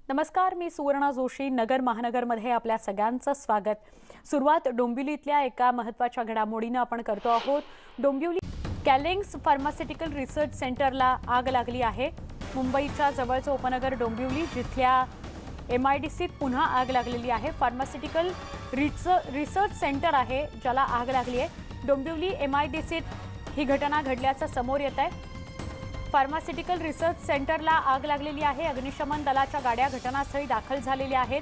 नमस्कार, मी सुवर्णा जोशी. नगर महानगरमध्ये आपल्या सगळ्यांचं स्वागत. सुरुवात डोंबिवलीतल्या एका महत्त्वाच्या घडामोडीने आपण करतो आहोत. डोंबिवली कॅलेंग्स फार्मास्युटिकल रिसर्च सेंटरला आग लागली आहे. मुंबईच्या जवळचं उपनगर डोंबिवली, जिथल्या MIDCत पुन्हा आग लागलेली आहे. फार्मास्युटिकल रिसर्च सेंटर आहे ज्याला आग लागली आहे. डोंबिवली MIDCत ही घटना घडल्याचं समोर येत आहे. फार्मास्युटिकल रिसर्च सेंटरला आग लागलेली आहे. अग्निशमन दलाच्या गाड्या घटनास्थळी दाखल झालेल्या आहेत.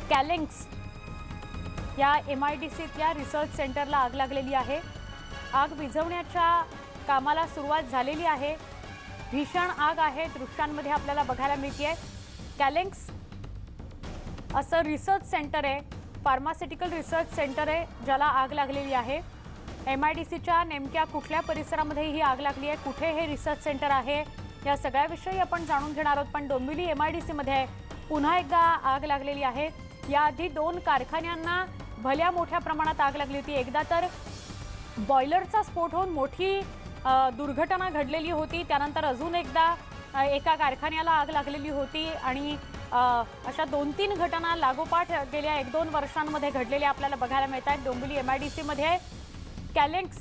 कॅलेंग्स या MIDCतल्या रिसर्च सेंटरला आग लागलेली आहे. आग विझवण्याच्या कामाला सुरुवात झालेली आहे. भीषण आग आहे, दृश्यांमध्ये आपल्याला बघायला मिळते. कॅलेंग्स असं रिसर्च सेंटर आहे, फार्मास्युटिकल रिसर्च सेंटर आहे ज्याला आग लागलेली आहे. MIDCच्या नेमक्या कुठल्या परिसरामध्ये ही आग लागली आहे, कुठे हे रिसर्च सेंटर आहे, या सगळ्याविषयी आपण जाणून घेणार आहोत. पण डोंबिवली MIDCमध्ये पुन्हा एकदा आग लागलेली आहे. याआधी 2 कारखान्यांना भल्या मोठ्या प्रमाणात आग लागली होती. एकदा तर बॉयलरचा स्फोट होऊन मोठी दुर्घटना घडलेली होती. त्यानंतर अजून एकदा एका कारखान्याला आग लागलेली होती आणि अशा 2-3 घटना लागोपाठ गेल्या 1-2 वर्षांमध्ये घडलेल्या आपल्याला बघायला मिळत आहेत. डोंबिवली MIDCमध्ये कॅलेंग्स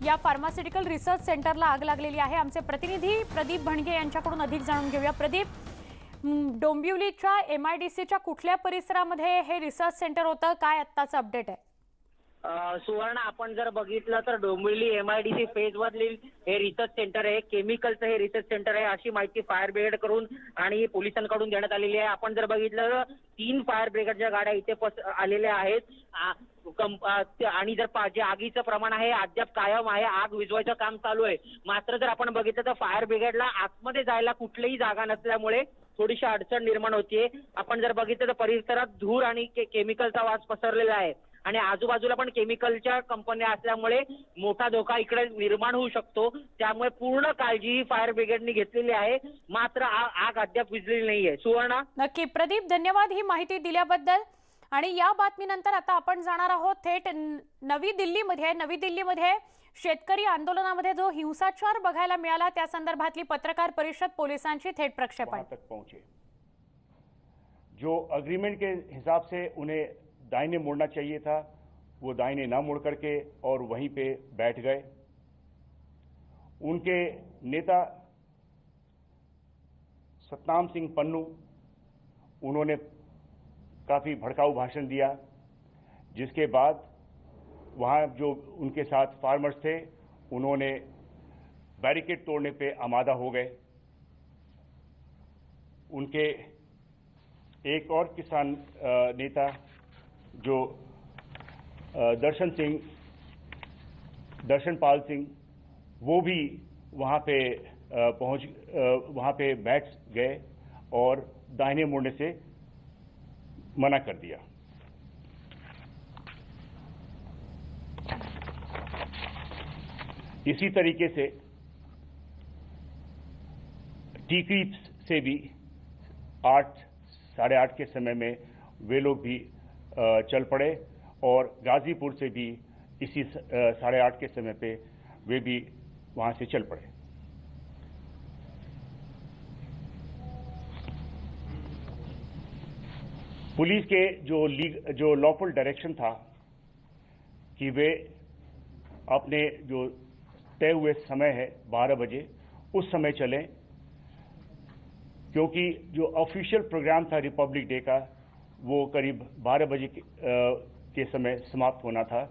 या फार्मास्युटिकल रिसर्च सेंटरला आग लागलेली आहे. आमचे प्रतिनिधी प्रदीप भणगे यांच्याकडून अधिक जाणून घेऊया. प्रदीप, डोंबिवलीच्या MIDCच्या कुठल्या परिसरामध्ये हे रिसर्च सेंटर होतं, काय आत्ताचं अपडेट आहे? सुवर्ण, आपण जर बघितलं तर डोंबिवली MIDC फेज मधील हे रिसर्च सेंटर आहे. केमिकलचं हे रिसर्च सेंटर आहे अशी माहिती फायर ब्रिगेड कडून आणि पोलिसांकडून देण्यात आलेली आहे. आपण जर बघितलं 3 फायर ब्रिगेडच्या गाड्या इथे आलेल्या आहेत आणि जर जे आगीचं प्रमाण आहे अद्याप कायम आहे. आग विझवायचं काम चालू आहे. मात्र जर आपण बघितलं तर फायर ब्रिगेडला आतमध्ये जायला कुठलीही जागा नसल्यामुळे थोडीशी अडचण निर्माण होतीये. आपण जर बघितलं तर परिसरात धूर आणि केमिकलचा वास पसरलेला आहे आणि आजूबाजूला पण केमिकलच्या कंपन्या असल्यामुळे मोठा धोका इकडे निर्माण होऊ शकतो. त्यामुळे पूर्ण काळजी फायर ब्रिगेडने घेतलेली आहे. मात्र आग अद्याप विझलेली नाहीये. सुवर्णा, नक्की. प्रदीप, धन्यवाद ही माहिती दिल्याबद्दल. आणि या बातमीनंतर आता आपण जाणार आहोत थेट नवी दिल्लीमध्ये शेतकरी आंदोलनामध्ये जो हिंसाचार बघायला मिळाला त्या संदर्भातली पत्रकार परिषद, पोलिसांची थेट प्रक्षेपण. तक पहुंचे जो अग्रीमेंट के हिसाब से उन्हें दाहिने मुड़ना चाहिए था, वो दाहिने ना मुड़ करके और वहीं पे बैठ गए। उनके नेता सतनाम सिंह पन्नू, उन्होंने काफी भड़काऊ भाषण दिया, जिसके बाद वहां जो उनके साथ फार्मर्स थे उन्होंने बैरिकेड तोड़ने पे आमादा हो गए। उनके एक और किसान नेता जो दर्शनपाल सिंह, वो भी वहां पे बैठ गए और दाहिने मुड़ने से मना कर दिया। इसी तरीके से टीकरी से भी 8, साढ़े 8 के समय में वे लोग भी चल पड़े और गाजीपुर से भी इसी 8:30 के समय पे वे भी वहां से चल पड़े। पुलिस के जो लॉफुल डायरेक्शन था कि वे अपने जो तय हुए समय है 12 बजे उस समय चलें, क्योंकि जो ऑफिशियल प्रोग्राम था रिपब्लिक डे का वो करीब 12 बजे के समय समाप्त होना था।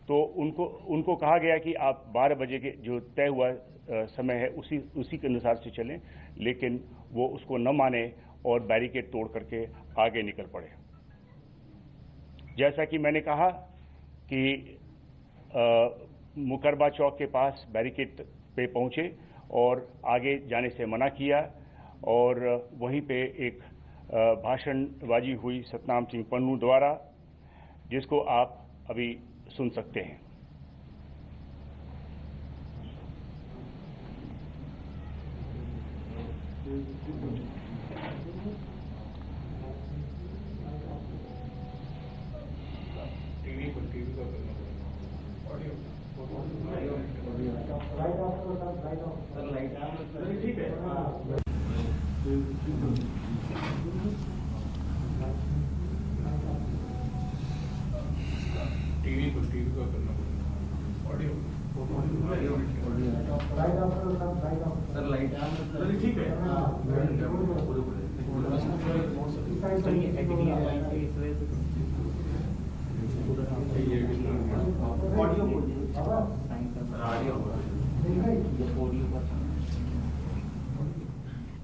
तो उनको कहा गया कि आप 12 बजे के जो तय हुआ समय है उसी के अनुसार से चलें, लेकिन वो उसको न माने और बैरिकेड तोड़ करके आगे निकल पड़े। जैसा कि मैंने कहा कि मुकरबा चौक के पास बैरिकेड पे पहुंचे और आगे जाने से मना किया और वहीं पे एक भाषणबाजी हुई सतनाम सिंह पन्नू द्वारा, जिसको आप अभी सुन सकते हैं। ठीक है। टीवी को करना पड़ेगा ऑडियो सर लाइट ठीक है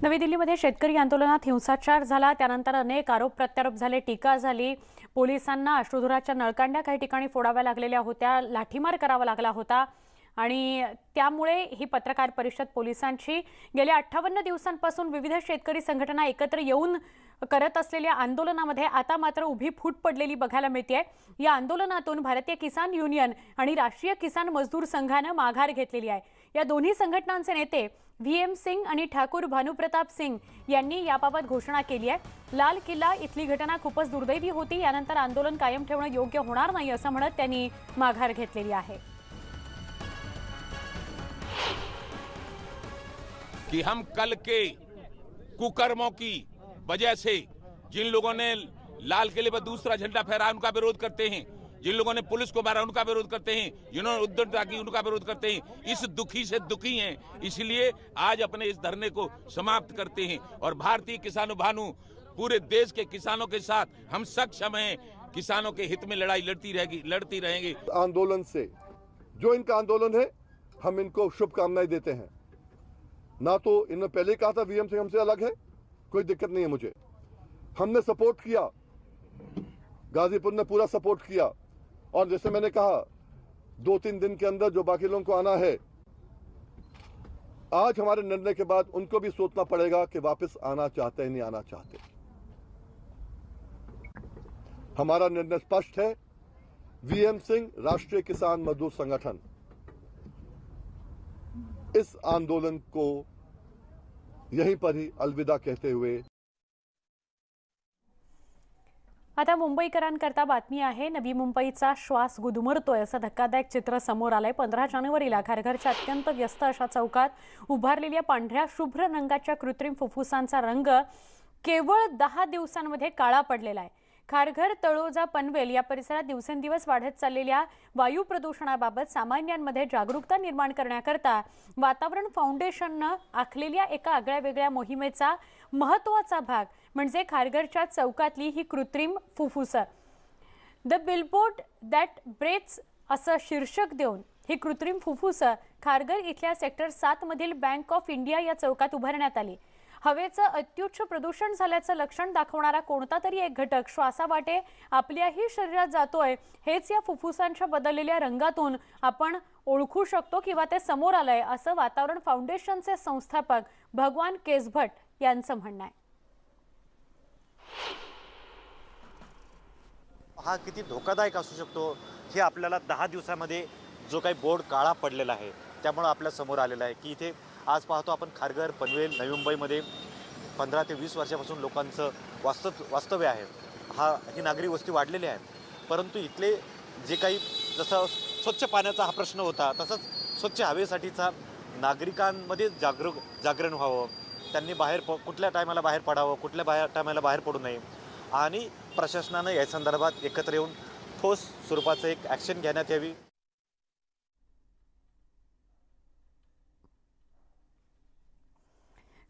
नवी दिल्लीमध्ये शेतकरी आंदोलनात हिंसाचार झाला, त्यानंतर अनेक आरोप प्रत्यारोप झाले, टीका झाली. पोलिसांना अश्रुधुराच्या नळकांड्या काही ठिकाणी फोडाव्या लागलेल्या होत्या, लाठीमार करावा लागला होता आणि त्यामुळे ही पत्रकार परिषद पोलिसांची गेल्या 58 दिवसांपासून विविध शेतकरी संघटना एकत्र येऊन करत असलेल्या आंदोलनामध्ये आता मात्र उभी फूट पडलेली बघायला मिळते. या आंदोलनातून भारतीय किसान युनियन आणि राष्ट्रीय किसान मजदूर संघाने माघार घेतलेली आहे. या दोन्ही संघटनांचे नेते VM सिंग आणि ठाकूर भानुप्रताप सिंग यांनी याबाबत घोषणा केली आहे. लाल किल्ला इथली घटना खूपच दुर्दैवी होती, यानंतर आंदोलन कायम ठेवणं योग्य होणार नाही असं म्हणत त्यांनी माघार घेतलेली आहे. कि हम कल के कुकर्मों की वजह से जिन लोगों ने लाल किले पर दूसरा झंडा फहराया उनका विरोध करते हैं, जिन लोगों ने पुलिस को मारा उनका विरोध करते हैं, जिन्होंने उद्दंडता की उनका विरोध करते हैं, इस दुखी से दुखी हैं। इसलिए आज अपने इस धरने को समाप्त करते हैं और भारतीय किसानों भानु पूरे देश के किसानों के साथ हम सक्षम हैं। किसानों के हित में लड़ाई लड़ती रहेंगे। आंदोलन से जो इनका आंदोलन है हम इनको शुभकामनाएं देते हैं। ना तो इन्होंने पहले कहा था VM से हमसे अलग है, कोई दिक्कत नहीं है मुझे। हमने सपोर्ट किया, गाजीपुर ने पूरा सपोर्ट किया और जैसे मैंने कहा 2-3 दिन के अंदर जो बाकी लोगों को आना है, आज हमारे निर्णय के बाद उनको भी सोचना पड़ेगा कि वापस आना चाहते हैं नहीं आना चाहते। हमारा निर्णय स्पष्ट है। VM सिंह राष्ट्रीय किसान मजदूर संगठन इस आंदोलन को यहीं पर ही अलविदा कहते हुए आता मुंबईकरांकरता बातमी आहे. नवी मुंबईचा श्वास गुदमरतोय असं धक्कादायक चित्र समोर आलंय. 15 जानेवारीला खारघरच्या अत्यंत व्यस्त अशा चौकात उभारलेल्या पांढऱ्या शुभ्र रंगाच्या कृत्रिम फुफ्फुसांचा रंग केवळ 10 दिवसांमध्ये काळा पडलेला आहे. खारघर, तळोजा, पनवेल या परिसरात दिवसेंदिवस वाढत चाललेल्या वायू प्रदूषणाबाबत सामान्यांमध्ये जागरूकता निर्माण करण्याकरता वातावरण फाउंडेशनने आखलेल्या एका आगळ्यावेगळ्या मोहिमेचा महत्त्वाचा भाग म्हणजे खारघरच्या चौकातली ही कृत्रिम फुफ्फुसं. द बिलबोर्ड दॅट ब्रेथ्स असं शीर्षक देऊन ही कृत्रिम फुफ्फुसं खारघर इथल्या सेक्टर 7 मधील बँक ऑफ इंडिया या चौकात उभारण्यात आली. हवेचं अत्युच्च प्रदूषण झाल्याचं लक्षण दाखवणारा कोणता तरी एक घटक श्वासावाटे आपल्याही शरीरात जातोय हेच या फुफ्फुसांच्या बदललेल्या रंगातून आपण ओळखू शकतो किंवा ते समोर आलंय असं वातावरण फाउंडेशनचे संस्थापक भगवान केसभट यांचं म्हणणं आहे. हा किती धोकादायक असू शकतो हे आपल्याला 10 दिवसामध्ये जो काही बोर्ड काळा पडलेला आहे त्यामुळे आपल्या समोर आलेला आहे की इथे आज पाहतो आपण खारघर, पनवेल, नवी मुंबईमध्ये 15 ते 20 वर्षापासून लोकांचं वास्तव्य आहे. ही नागरी वस्ती वाढलेली आहे. परंतु इथले जे काही जसं स्वच्छ पाण्याचा हा प्रश्न होता तसंच स्वच्छ हवेसाठीचा नागरिकांमध्ये जागरण व्हावं. त्यांनी कुठल्या टायमाला बाहेर पडावं, कुठल्या टायमाला बाहेर पडू नये आणि प्रशासनानं या संदर्भात एकत्र येऊन ठोस स्वरूपाचं एक ॲक्शन घेण्यात यावी.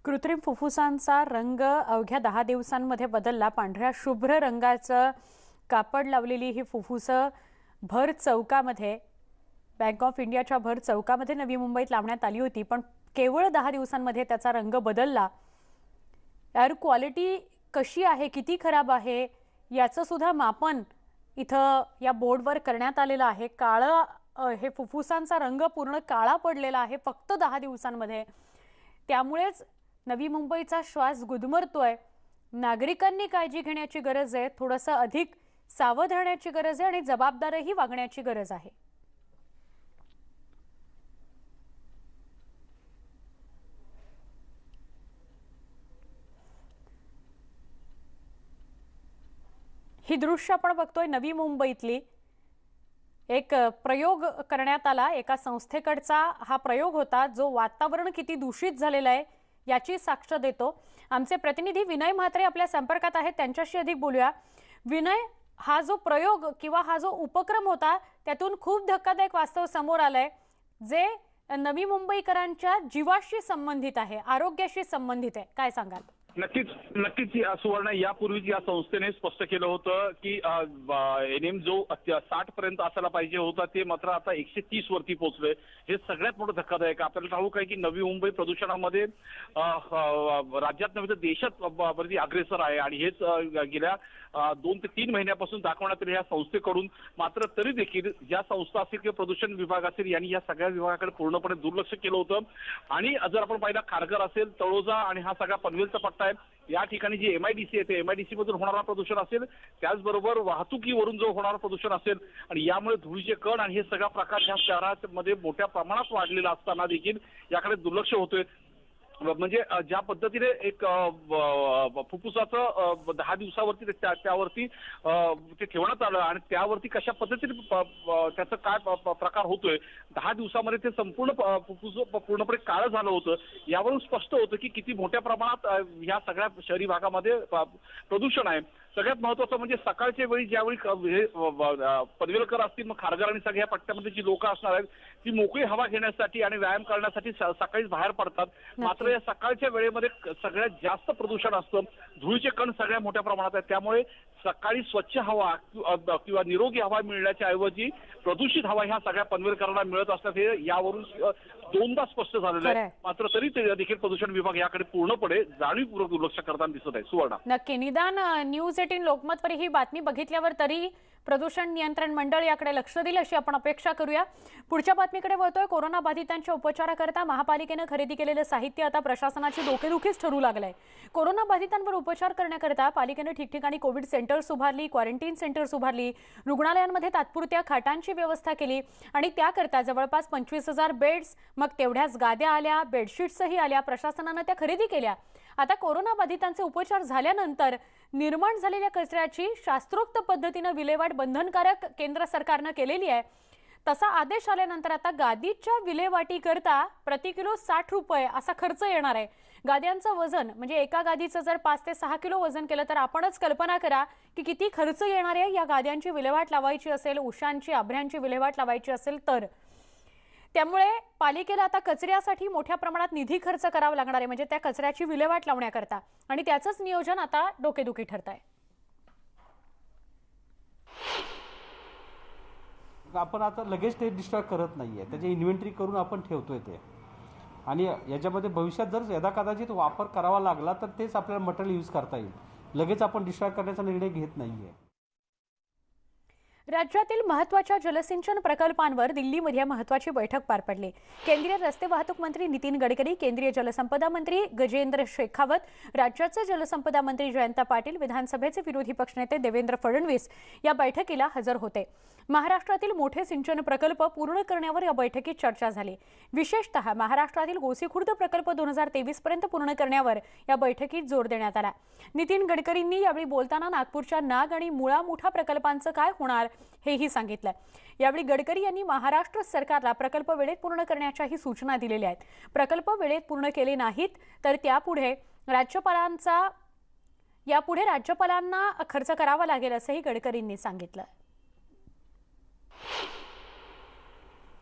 कृत्रिम फुफ्फुसांचा रंग अवघ्या 10 दिवसांमध्ये बदलला. पांढऱ्या शुभ्र रंगाचं कापड लावलेली ही फुफ्फुसं भर चौकामध्ये बँक ऑफ इंडियाच्या भर चौकामध्ये नवी मुंबईत लावण्यात आली होती, पण केवळ 10 दिवसांमध्ये त्याचा रंग बदलला. एअर क्वालिटी कशी आहे, किती खराब आहे याचं सुद्धा मापन इथं या बोर्डवर करण्यात आलेलं आहे. काळं हे फुफ्फुसांचा रंग पूर्ण काळा पडलेला आहे फक्त 10 दिवसांमध्ये. त्यामुळेच नवी मुंबईचा श्वास गुदमरतोय. नागरिकांनी काळजी घेण्याची गरज आहे, थोडंसं अधिक सावध राहण्याची गरज आहे आणि जबाबदारही वागण्याची गरज आहे. ही दृश्य आपण बघतोय नवी मुंबईतली. एक प्रयोग करण्यात आला, एका संस्थेकडचा हा प्रयोग होता जो वातावरण किती दूषित झालेलं आहे याची साक्ष देतो. आमचे प्रतिनिधी विनय म्हात्रे आपल्या संपर्कात आहेत, त्यांच्याशी अधिक बोलूया. विनय, हा जो प्रयोग किंवा हा जो उपक्रम होता त्यातून खूप धक्कादायक वास्तव समोर आलंय, जे नवी मुंबईकरांच्या जीवाशी संबंधित आहे, आरोग्याशी संबंधित आहे. काय सांगाल? नक्कीच सुवर्ण, यापूर्वीच या संस्थेने स्पष्ट केलं होतं की एनएम जो 60 पर्यंत असायला पाहिजे होता ते मात्र आता 130 वरती पोहोचले. हे सगळ्यात मोठं धक्कादायक. आपल्याला ठाऊक आहे की नवी मुंबई प्रदूषणामध्ये राज्यात नव्हे तर देशात वरती अग्रेसर आहे आणि हेच गेल्या 2 ते 3 महिन्यापासून दाखवण्यात आले या संस्थेकडून. मात्र तरी देखील ज्या संस्था असेल किंवा प्रदूषण विभाग असेल यांनी या सगळ्या विभागाकडे पूर्णपणे दुर्लक्ष केलं होतं. आणि जर आपण पाहिलं खारघर असेल, तळोजा आणि हा सगळा पनवेलचा पट्टा आहे, या ठिकाणी जी एमआयडीसी आहे ते एमआयडीसी मधून होणारा प्रदूषण असेल, त्याचबरोबर वाहतुकीवरून जो होणारा प्रदूषण असेल आणि यामुळे धुळीचे कण आणि हे सगळा प्रकार ह्या शहरामध्ये मोठ्या प्रमाणात वाढलेला असताना देखील याकडे दुर्लक्ष होतोय. म्हणजे ज्या पद्धतीने एक फुफ्फुसाचं 10 दिवसावरती त्यावरती ते ठेवण्यात आलं आणि त्यावरती कशा पद्धतीने त्याचा काय प्रकार होतोय, 10 दिवसामध्ये ते संपूर्ण फुफ्फुस पूर्णपणे काळं झालं होतं. यावरून स्पष्ट होतं की किती मोठ्या प्रमाणात ह्या सगळ्या शहरी भागामध्ये प्रदूषण आहे. सगळ्यात महत्वाचं म्हणजे सकाळच्या वेळी ज्यावेळी पनवेलकर असतील, मग खारघर आणि सगळ्या पट्ट्यामध्ये जी लोक असणार आहेत ती मोकळी हवा घेण्यासाठी आणि व्यायाम करण्यासाठी सकाळीच बाहेर पडतात. मात्र या सकाळच्या वेळेमध्ये सगळ्यात जास्त प्रदूषण असतं, धुळीचे कण सगळ्या मोठ्या प्रमाणात आहेत. त्यामुळे सकाळी स्वच्छ हवा किंवा निरोगी हवा मिळण्याच्या ऐवजी प्रदूषित हवा ह्या सगळ्या पनवेलकरांना मिळत असतात, हे यावरून 2दा स्पष्ट झालेलं आहे. मात्र तरी देखील प्रदूषण विभाग याकडे पूर्णपणे जाणीवपूर्वक दुर्लक्ष करताना दिसत आहे. सुवर्णा, नक्की निदान न्यूज 18 लोकमतवर ही बातमी बघितल्यावर तरी प्रदूषण नियंत्रण मंडळ याकडे लक्ष देईल अशी आपण अपेक्षा करूया. पुढच्या बातमीकडे वळतोय. कोरोना बाधितांच्या उपचाराकरता महापालिकेने खरेदी केलेलं साहित्य आता प्रशासनाची डोकेदुखीच ठरू लागलंय. कोरोना बाधितांवर उपचार करण्याकरता पालिकेने ठिकठिकाणी कोविड सेंटर्स उभारली, क्वारंटाईन सेंटर्स उभारली, रुग्णालयांमध्ये तात्पुरत्या खाटांची व्यवस्था केली आणि त्याकरता जवळपास 25,000 बेड्स, मग तेवढ्याच गाद्या आल्या, बेडशीट्सही आल्या, प्रशासनाने त्या खरेदी केल्या. आता कोरोना बाधितांचे उपचार झाल्यानंतर निर्माण झालेल्या कचऱ्याची शास्त्रोक्त पद्धतीने विल्हेवाट बंधनकारक केंद्र सरकारने केलेली आहे. तसा आदेश आल्यानंतर आता गादीच्या विल्हेवाटीकरता प्रति किलो 60 रुपये असा खर्च येणार आहे. गाद्यांचं वजन म्हणजे एका गादीचं जर 5 ते 6 किलो वजन केलं तर आपणच कल्पना करा की किती खर्च येणार आहे या गाद्यांची विल्हेवाट लावायची असेल, उशांची, आभ्र्यांची विल्हेवाट लावायची असेल तर. त्यामुळे पालिकेला आता कचऱ्यासाठी मोठ्या प्रमाणात निधी खर्च करावा लागणार आहे, म्हणजे त्या कचऱ्याची विल्हेवाट लावण्याकरता, आणि त्याचंच नियोजन आता डोकेदुखी ठरत आहे. आपण आता लगेच ते डिस्ट्रॉय करत नाहीये, त्याची इन्व्हेंटरी करून आपण ठेवतोय ते. आणि याच्यामध्ये भविष्यात जर यदाकदाचित वापर करावा लागला तर तेच आपल्याला मटेरियल यूज करता येईल. लगेच आपण डिस्ट्रॉय करण्याचा निर्णय घेत नाहीये. राज्यातील महत्त्वाच्या जलसिंचन प्रकल्पांवर दिल्लीमध्ये महत्त्वाची बैठक पार पडली. केंद्रीय रस्ते वाहतूक मंत्री नितीन गडकरी, केंद्रीय जलसंपदा मंत्री गजेंद्र शेखावत, राज्याचे जलसंपदा मंत्री जयंत पाटील, विधानसभेचे विरोधी पक्षनेते देवेंद्र फडणवीस या बैठकीला हजर होते. महाराष्ट्रातील मोठे सिंचन प्रकल्प पूर्ण करण्यावर या बैठकीत चर्चा झाली. विशेषतः महाराष्ट्रातील गोसीखुर्द प्रकल्प 2023 पर्यंत पूर्ण करण्यावर या बैठकीत जोर देण्यात आला. नितीन गडकरींनी यावेळी बोलताना नागपूरच्या नाग आणि मुळा मुठा प्रकल्पांचं काय होणार हेही सांगितलं. यावेळी गडकरी यांनी महाराष्ट्र सरकारला प्रकल्प वेळेत पूर्ण करण्याच्याही सूचना दिलेल्या आहेत. प्रकल्प वेळेत पूर्ण केले नाहीत तर यापुढे राज्यपालांना खर्च करावा लागेल असंही गडकरींनी सांगितलं.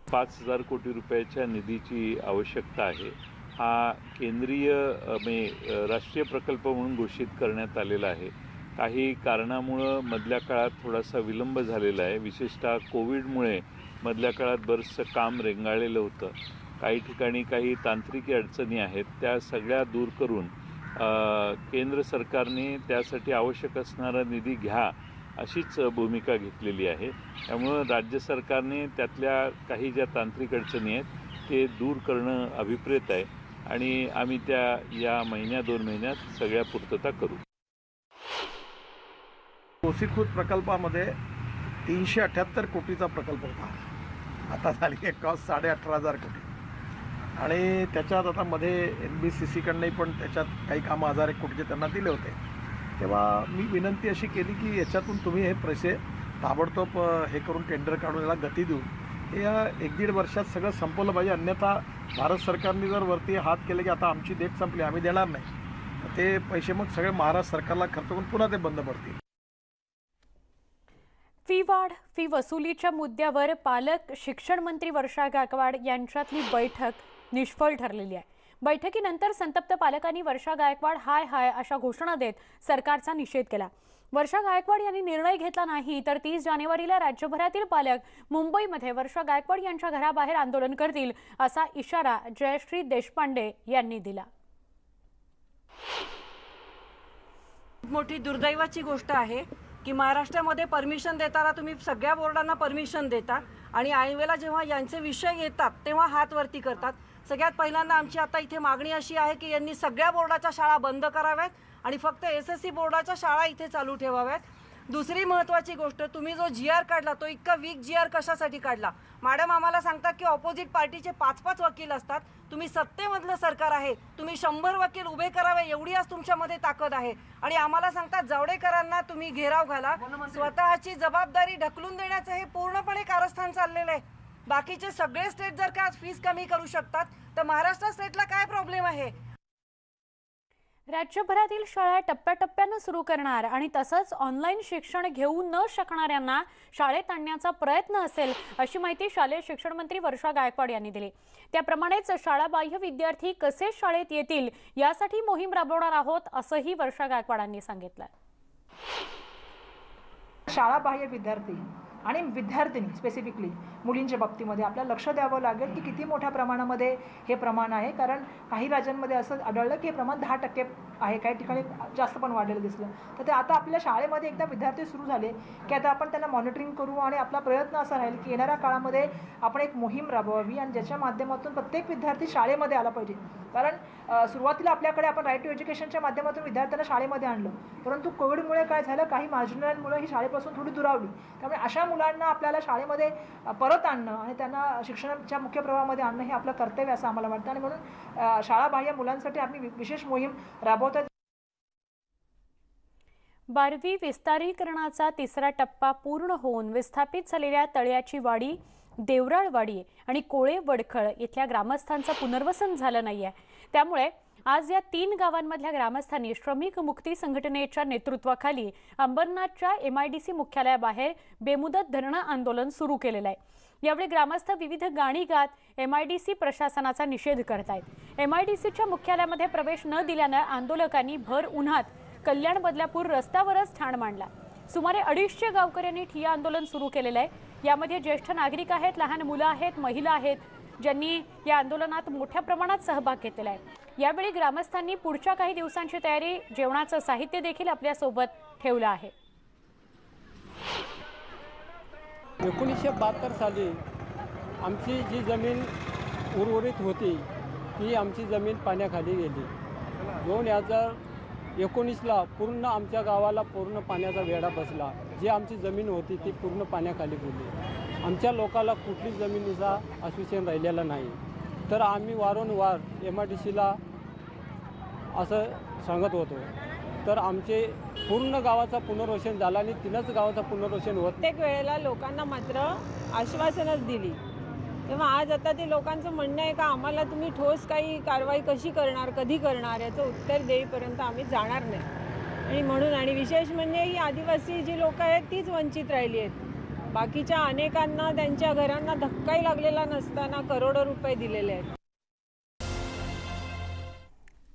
5,000 कोटी रुपयाच्या निधीची आवश्यकता आहे. हा केंद्रीय राष्ट्रीय प्रकल्प म्हणून घोषित करण्यात आलेला आहे. काही कारणामुळं मधल्या काळात थोडासा विलंब झालेला आहे. विशेषतः कोविडमुळे मधल्या काळात बरंचसं काम रेंगाळलेलं होतं. काही ठिकाणी काही तांत्रिक अडचणी आहेत, त्या सगळ्या दूर करून केंद्र सरकारने त्यासाठी आवश्यक असणारा निधी घ्या अशीच भूमिका घेतलेली आहे. त्यामुळं राज्य सरकारने त्यातल्या काही ज्या तांत्रिक अडचणी आहेत ते दूर करणं अभिप्रेत आहे आणि आम्ही त्या या 1-2 महिन्यात सगळ्या पूर्तता करू. गोसीखुर्द प्रकल्पामध्ये 378 कोटीचा प्रकल्प होता, आता झाली आहे कॉस्ट 18,500 कोटी. आणि त्याच्यात आता मध्ये NBCCकडनंही पण त्याच्यात काही कामं 1,001 कोटीचे त्यांना दिले होते. तेव्हा मी विनंती अशी केली की याच्यातून तुम्ही हे पैसे ताबडतोब हे करून टेंडर काढून याला गती देऊन हे 1-1.5 वर्षात सगळं संपवलं पाहिजे, अन्यथा भारत सरकारने जर वरती हात केले की आता आमची डेट संपली, आम्ही देणार नाही, तर ते पैसे मग सगळे महाराष्ट्र सरकारला खर्च करून पुन्हा ते बंद पडतील. फी वाढ, फी वसुलीच्या मुद्द्यावर पालक शिक्षण मंत्री वर्षा गायकवाड यांच्यातली बैठक निष्फळ ठरलेली आहे. बैठकीनंतर संतप्त पालकांनी वर्षा गायकवाड हाय हाय अशा घोषणा देत सरकारचा निषेध केला. वर्षा गायकवाड यांनी निर्णय घेतला नाही तर 30 जानेवारीला राज्यभरातील पालक मुंबईमध्ये वर्षा गायकवाड यांच्या घराबाहेर आंदोलन करतील असा इशारा जयश्री देशपांडे यांनी दिला. मोठी दुर्दैवाची गोष्ट आहे की महाराष्ट्रामध्ये परमिशन देताना तुम्ही सगळ्या बोर्डांना परमिशन देता आणि ऐनवेळेला जेव्हा यांचे विषय येतात तेव्हा हात वरती करतात. सगळ्यात पहिल्यांदा आमची आता इथे मागणी अशी आहे की यांनी सगळ्या बोर्डाच्या शाळा बंद कराव्यात आणि फक्त SSC बोर्डाच्या शाळा इथे चालू ठेवाव्यात. दुसरी महत्त्वाची गोष्ट, तुम्ही जो GR काढला तो इतका वीक GR कशासाठी काढला? मॅडम आम्हाला सांगतात की ऑपोजिट पार्टीचे 5-5 वकील असतात, तुम्ही सत्तेमधलं सरकार आहे, तुम्ही 100 वकील उभे करावे एवढी आज तुमच्यामध्ये ताकद आहे आणि आम्हाला सांगतात जावडेकरांना तुम्ही घेराव घाला. स्वतःची जबाबदारी ढकलून देण्याचं हे पूर्णपणे कारस्थान चाललेलं आहे. बाकीचे सगळे स्टेट जर का फीस कमी करू शकतात तर महाराष्ट्र स्टेटला काय प्रॉब्लेम आहे? राज्यभरातील शाळा टप्प्याटप्प्यानं सुरू करणार आणि तसंच ऑनलाईन शिक्षण घेऊ न शकणाऱ्यांना शाळेत आणण्याचा प्रयत्न असेल अशी माहिती शालेय शिक्षण मंत्री वर्षा गायकवाड यांनी दिली. त्याप्रमाणेच शाळाबाह्य विद्यार्थी कसे शाळेत येतील यासाठी मोहीम राबवणार आहोत असंही वर्षा गायकवाडांनी सांगितलं. शाळाबाह्य विद्यार्थी आणि विद्यार्थिनी स्पेसिफिकली मुलींच्या बाबतीमध्ये आपल्याला लक्ष द्यावं लागेल की किती मोठ्या प्रमाणामध्ये हे प्रमाण आहे. कारण काही राज्यांमध्ये असं आढळलं की हे प्रमाण 10% आहे, काही ठिकाणी जास्त पण वाढलेलं दिसलं. तर ते आता आपल्या शाळेमध्ये एकदा विद्यार्थी सुरू झाले की आता आपण त्यांना मॉनिटरिंग करू आणि आपला प्रयत्न असा राहील की येणाऱ्या काळामध्ये आपण एक मोहीम राबवावी आणि ज्याच्या माध्यमातून प्रत्येक विद्यार्थी शाळेमध्ये आला पाहिजे. कारण सुरुवातीला आपल्याकडे आपण राईट टू एज्युकेशनच्या माध्यमातून विद्यार्थ्यांना शाळेमध्ये आणलं, परंतु कोविडमुळे काय झालं, काही मार्जिनलमुळे ही शाळेपासून थोडी दुरावली. त्यामुळे अशा मुलांना आपल्याला शाळेमध्ये परत आणणं आणि त्यांना शिक्षणाच्या मुख्य प्रवाहामध्ये आणणं हे आपलं कर्तव्य असं आम्हाला वाटतं आणि म्हणून शाळाबाह्य मुलांसाठी आम्ही विशेष मोहीम राबवतो. 12वी विस्तारीकरणाचा तिसरा टप्पा पूर्ण होऊन विस्थापित झालेल्या तळ्याची वाडी, देवराळवाडी आणि कोळे वडखळ इथल्या ग्रामस्थांचं पुनर्वसन झालं नाहीये. त्यामुळे आज या 3 गावांमधल्या ग्रामस्थांनी श्रमिक मुक्ती संघटनेच्या नेतृत्वाखाली अंबरनाथच्या MIDC मुख्यालयाबाहेर बेमुदत धरणं आंदोलन सुरू केलेलं आहे. यावेळी ग्रामस्थ विविध गाणी गात MIDC प्रशासनाचा निषेध करतायत. MIDCच्या मुख्यालयामध्ये प्रवेश न दिल्यानं आंदोलकांनी भर उन्हात कल्याण बदलापूर रस्त्यावरच ठाण मांडला. सुमारे 250 गावकऱ्यांनी ठिय्या आंदोलन सुरू केलेलं आहे. यामध्ये ज्येष्ठ नागरिक आहेत, लहान मुलं आहेत, महिला आहेत, ज्यांनी या आंदोलनात मोठ्या प्रमाणात सहभाग घेतलेला आहे. यावेळी ग्रामस्थांनी पुढच्या काही दिवसांची तयारी, जेवणाचं साहित्य देखील आपल्यासोबत ठेवलं आहे. 1972 साली आमची जी जमीन उर्वरित होती ती आमची जमीन पाण्याखाली गेली. 2019ला पूर्ण आमच्या गावाला पूर्ण पाण्याचा वेढा बसला. जी आमची जमीन होती ती पूर्ण पाण्याखाली गेली. आमच्या लोकाला कुठलीच जमिनीचा आश्वासन राहिलेला नाही. तर आम्ही वारंवार MIDCला असं सांगत होतो. तर आमचे पूर्ण गावाचा पुनर्वसन झाला आणि 3च गावाचा पुनर्वसन होत. प्रत्येक वेळेला लोकांना मात्र आश्वासनच दिली. तेव्हा आज आता ते लोकांचं म्हणणं आहे का आम्हाला तुम्ही ठोस काही कारवाई कशी करणार, कधी करणार याचं उत्तर देईपर्यंत आम्ही जाणार नाही. आणि म्हणून आणि विशेष म्हणजे ही आदिवासी जी लोक आहेत तीच वंचित राहिली आहेत. बाकीच्या अनेकांना त्यांच्या घरांना धक्काही लागलेला नसताना करोडो रुपये दिलेले आहेत.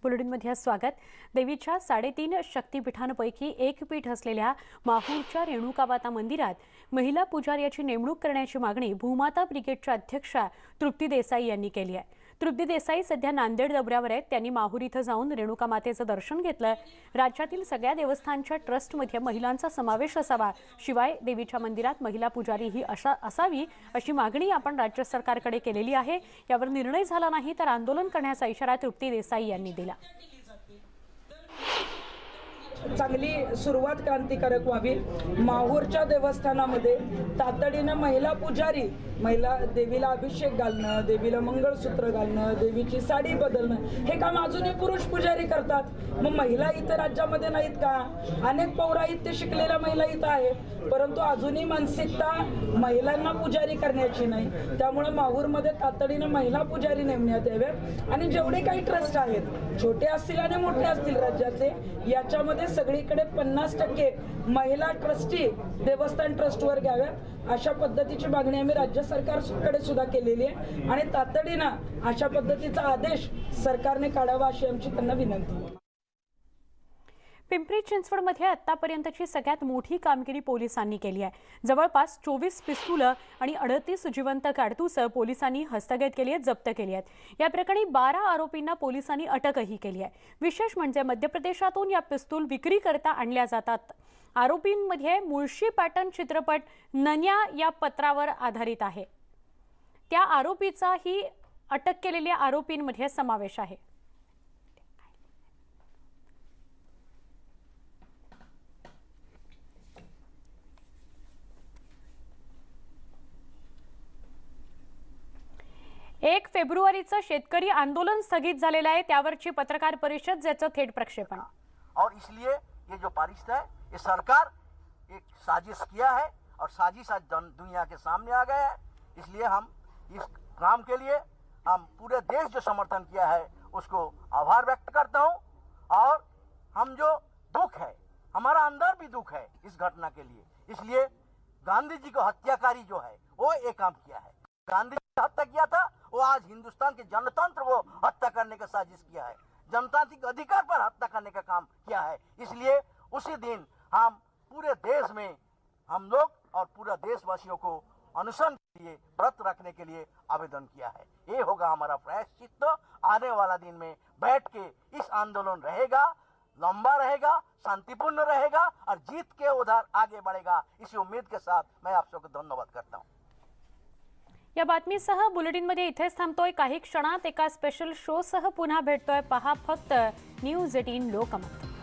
बुलेटिनमध्ये स्वागत. देवीच्या 3.5 शक्तिपीठांपैकी एक पीठ असलेल्या माहूरच्या रेणुकामाता मंदिरात महिला पुजाऱ्याची नेमणूक करण्याची मागणी भूमाता ब्रिगेडच्या अध्यक्षा तृप्ती देसाई यांनी केली आहे. तृप्ती देसाई सध्या नांदेड दौऱ्यावर आहेत. त्यांनी माहूर इथं जाऊन रेणुकामातेचं दर्शन घेतलं. राज्यातील सगळ्या देवस्थानच्या ट्रस्टमध्ये महिलांचा समावेश असावा, शिवाय देवीच्या मंदिरात महिला पुजारी ही असावी अशी मागणी आपण राज्य सरकारकडे केलेली आहे. यावर निर्णय झाला नाही तर आंदोलन करण्याचा इशारा तृप्ती देसाई यांनी दिला. चांगली सुरुवात क्रांतिकारक व्हावी। माहूरच्या देवस्थानामध्ये तातडीनं महिला पुजारी, महिला देवीला अभिषेक घालणं, देवीला मंगळसूत्र घालणं, देवीची साडी बदलणं, हे काम अजूनही पुरुष पुजारी करतात। मग महिला इतर राज्यामध्ये नाहीत का? अनेक पौराहित्य शिकलेल्या महिला इथं आहेत, परंतु अजूनही मानसिकता महिलांना पुजारी करण्याची नाही। त्यामुळे माहूरमध्ये तातडीनं महिला पुजारी नेमण्यात याव्यात आणि जेवढे काही ट्रस्ट आहेत, छोटे असतील आणि मोठे असतील राज्याचे, याच्यामध्ये सगळीकडे 50% महिला ट्रस्टी देवस्थान ट्रस्टवर घ्याव्यात, अशा पद्धतीची मागणी आम्ही राज्य सरकारकडे सुद्धा केलेली आहे आणि तातडीनं अशा पद्धतीचा आदेश सरकारने काढावा अशी आमची त्यांना विनंती आहे। पिंपरी चिंचवडमध्ये आतापर्यंतची सगळ्यात मोठी कामगिरी पोलिसांनी केली आहे। जवळपास 24 पिस्तुलं आणि 38 जिवंत काडतुसं पोलिसांनी हस्तगत केली आहेत, जप्त केली आहेत। या प्रकरणी 12 आरोपींना पोलिसांनी अटकही केली आहे। विशेष म्हणजे मध्य प्रदेशातून या पिस्तूल विक्री करता आणल्या जातात। आरोपींमध्ये मुळशी पॅटर्न चित्रपट नन्या या पत्रावर आधारित आहे। त्या आरोपीचाही अटक केलेल्या आरोपींमध्ये समावेश आहे। एक फेब्रुवारीचं शेतकरी आंदोलन स्थगित झालेलं आहे, त्यावरची पत्रकार परिषद, ज्याचं थेट प्रक्षेपण। और इसलिए ये जो बारिश है, ये सरकार एक साजिश किया है और साजिश आज दुनिया के सामने आ गया है। इसलिए हम इस काम के लिए हम पूरे देश जो समर्थन किया है उसको आभार व्यक्त करता हूं। और हम जो दुख है, हमारा अंदर भी दुख है इस घटना के लिए। इसलिए गांधी जी को हत्याकारी जो है वो एक काम किया है, गांधी जी हत्या किया था, वो आज हिंदुस्तान के जनतंत्र को हत्या करने का साजिश किया है, जनतांत्रिक अधिकार पर हत्या करने का काम किया है। इसलिए उसी दिन हम पूरे देश में हम लोग और पूरा देशवासियों को अनशन के लिए व्रत रखने के लिए आवेदन किया है। ये होगा हमारा प्रायश्चित। आने वाला दिन में बैठ के इस आंदोलन रहेगा, लंबा रहेगा, शांतिपूर्ण रहेगा और जीत के उधर आगे बढ़ेगा। इसी उम्मीद के साथ मैं आप सबको धन्यवाद करता हूँ। या बातमीसह बुलेटिनमध्ये इथेच थांबतोय। काही क्षणात एका स्पेशल शो सह पुन्हा भेटतोय। पहा फक्त न्यूज 18 लोकमत।